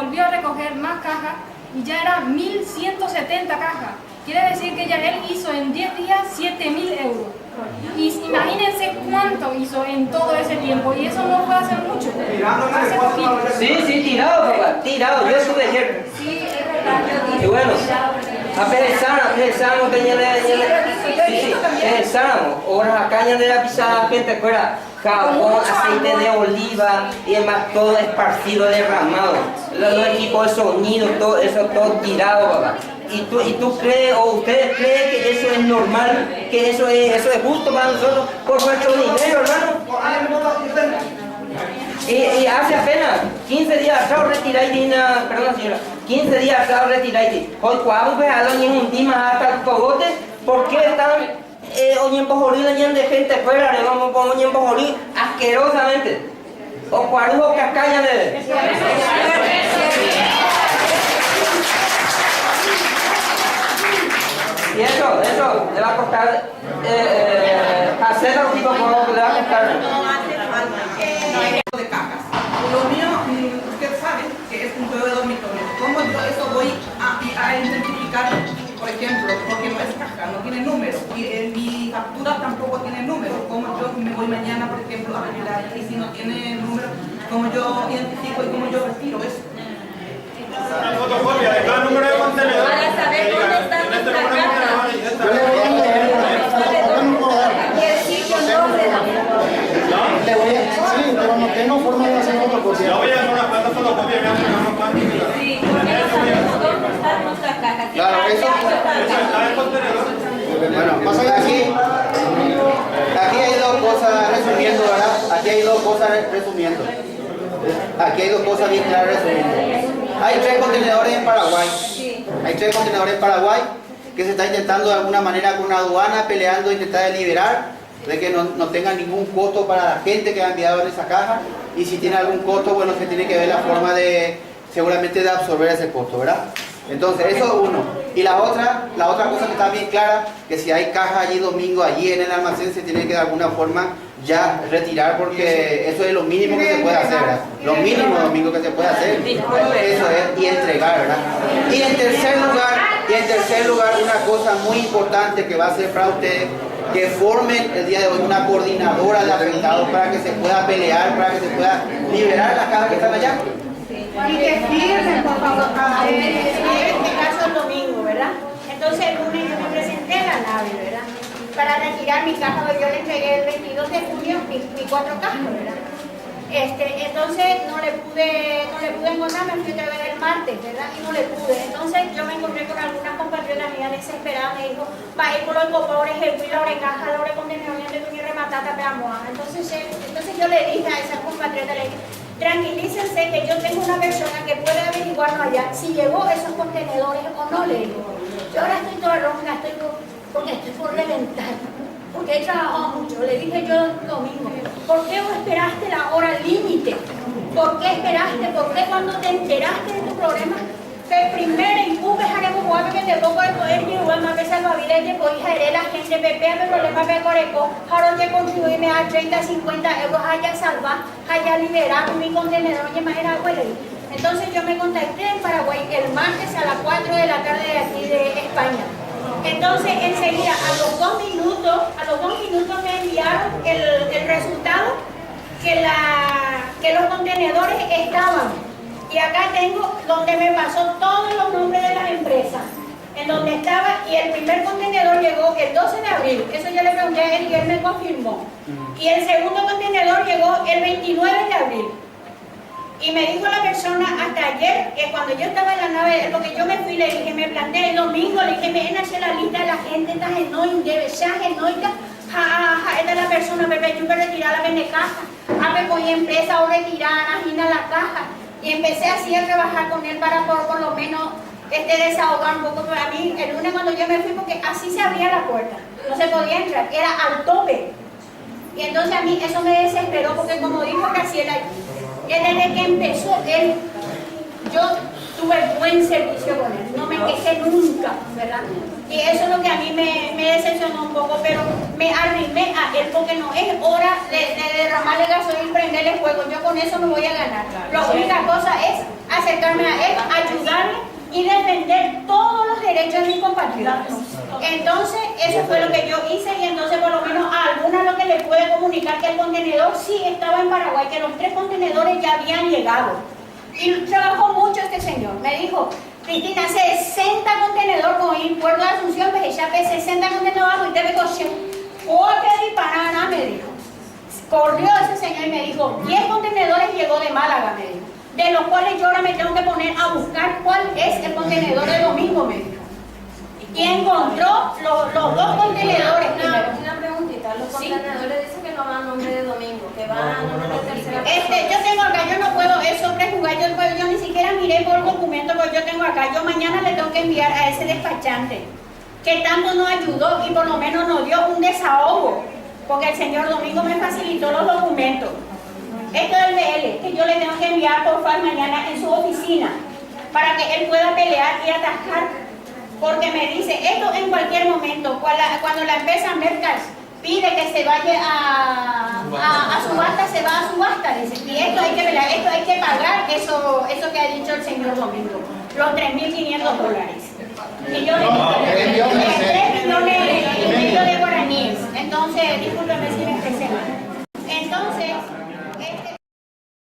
volvió a recoger más cajas y ya eran 1170 cajas. Quiere decir que ya él hizo en 10 días 7000 euros. Y imagínense cuánto hizo en todo ese tiempo. Y eso no fue hace mucho. Hace poquito. Sí, tirado, papá, tirado. Yo estuve ayer. Sí, es verdad. Y bueno, apensamos que ya horas acá ya le pisada gente fuera jabón, aceite de oliva y demás, todo esparcido, derramado. Los equipos de sonido, todo eso, todo tirado, papá. ¿Y tú crees, o ustedes creen que eso es normal, que eso es justo para nosotros por nuestro dinero, hermano? Y hace apenas 15 días atrás retiráis, perdón señora, 15 días atrás retiráis. Hoy cuando vean en un día hasta el cogote, ¿por qué están oyendo jodido lleno de gente fuera? Le vamos a poner oyendo jodido asquerosamente. O cuarujo que acallan de. Y eso le va a costar hacer lo tipo le va a costar. De cajas. Lo mío, usted sabe que es un juego de dormitorio. ¿Cómo yo eso voy a identificar, por ejemplo, porque no es caja, no tiene número y en mi factura tampoco tiene número? ¿Cómo yo me voy mañana, por ejemplo, a retirar y si no tiene número, cómo yo identifico y cómo yo retiro eso? Una fotocopia de cada número de contenedor. Para saber dónde está nuestra caja. Le voy a sí, pero no tengo forma de hacer fotocopia. Yo voy a hacer una plata fotocopia, voy a hacer una plata. Sí, porque no sabemos dónde está nuestra caja. Claro, eso. Está el contenedor. Bueno, pasa aquí hay dos cosas resumiendo, ¿verdad? Aquí hay dos cosas resumiendo. Aquí hay dos cosas bien claras resumiendo. Hay 3 contenedores en Paraguay. Hay 3 contenedores en Paraguay que se está intentando de alguna manera con una aduana peleando, intentar liberar, de que no tengan ningún costo para la gente que ha enviado en esa caja, y si tiene algún costo, bueno, se tiene que ver la forma de, seguramente, de absorber ese costo, ¿verdad? Entonces, eso es uno. Y la otra cosa que está bien clara, que si hay caja allí domingo, allí en el almacén, se tiene que de alguna forma ya retirar, porque eso es lo mínimo que se puede hacer, ¿verdad? Lo mínimo domingo que se puede hacer, eso es, y entregar, ¿verdad? Y en tercer lugar, una cosa muy importante que va a ser para ustedes, que formen el día de hoy una coordinadora de afectados para que se pueda pelear, para que se pueda liberar las cajas que están allá. Y que firmen, por favor. En este caso el domingo, ¿verdad? Entonces el lunes yo me presenté a la nave, ¿verdad? Para retirar mi caja, yo le entregué el 22 de junio mis 4 cajas, ¿verdad? Entonces no le pude encontrar, me fui a ver el martes, ¿verdad? Y no le pude. Entonces yo me encontré con algunas compatriotas mías desesperadas, me dijo, va a ir por los copores, el la orecaja, la orecontenedor, de tu rematata, peamoa. Entonces yo le dije a esas compatriotas, le dije, tranquilícense que yo tengo una persona que puede averiguarnos allá si llevó esos contenedores o no, le digo. Yo ahora estoy toda ronca, porque estoy por reventar, porque he trabajado mucho. Le dije yo lo mismo, ¿por qué vos esperaste la hora límite? ¿Por qué esperaste? ¿Por qué cuando te enteraste de tu problema? Que primero empuje haremos guapo que te pongo el poder y igual más veces lo vida y pues haré la gente pepe el problema que coreco ahora te contribuirme a 30, 50 euros haya salvar, haya liberado mi contenedor y más era bueno. Entonces yo me contacté en Paraguay el martes a las 4 de la tarde de aquí de España. Entonces enseguida a los 2 minutos me enviaron el resultado que los contenedores estaban. Y acá tengo donde me pasó todos los nombres de las empresas, en donde estaba, y el primer contenedor llegó el 12 de abril, eso yo le pregunté a él y él me confirmó. Y el segundo contenedor llegó el 29 de abril. Y me dijo la persona hasta ayer, que cuando yo estaba en la nave, lo que yo me fui, le dije, me planteé el domingo, le dije, me hacer la lista de la gente, esta genoide, debe ser genoide, esta es la persona, me yo me retirar la vende caja, me voy a empresa o retirar, imagina la caja. Y empecé así a trabajar con él para por lo menos desahogar un poco. Pero a mí, el lunes cuando yo me fui, porque así se abría la puerta, no se podía entrar, era al tope. Y entonces a mí eso me desesperó, porque como dijo Graciela, desde que empezó yo tuve buen servicio con él, no me quejé nunca, ¿verdad? Y eso es lo que a mí me decepcionó un poco, pero me arrimé a él porque no es hora de derramarle gasolina y prenderle fuego. Yo con eso me voy a ganar. La única cosa es acercarme a él, ayudarle y defender todos los derechos de mis compatriotas. Entonces, eso fue lo que yo hice y entonces por lo menos a alguna lo que le pude comunicar que el contenedor sí estaba en Paraguay, que los 3 contenedores ya habían llegado. Y trabajó mucho este señor. Me dijo, Cristina, 60 contenedores con el puerto de Asunción, pues ya pe 60 contenedores y te me coche. O que disparana, me dijo. Corrió ese señor y me dijo, 10 contenedores llegó de Málaga, me dijo. De los cuales yo ahora me tengo que poner a buscar cuál es el contenedor de domingo, me dijo. Y encontró los 2 contenedores. Una preguntita, los contenedores dicen que no van a nombre de domingo, que van a nombre de tercera persona. Yo tengo acá, yo no puedo eso prejugar, yo ni siquiera miré por el documento que yo tengo acá. Yo mañana le tengo que enviar a ese despachante que tanto nos ayudó y por lo menos nos dio un desahogo, porque el señor Domingo me facilitó los documentos. Esto es el BL, que yo le tengo que enviar por fax mañana en su oficina, para que él pueda pelear y atajar. Porque me dice, esto en cualquier momento, cuando la empresa Mercas pide que se vaya a subasta, se va a subasta, dice, y esto hay que pelear, esto hay que pagar, eso que ha dicho el señor Domingo, los $3.500. Y yo le digo, 3 millones y medio de guaraníes. Entonces, discúlpeme si me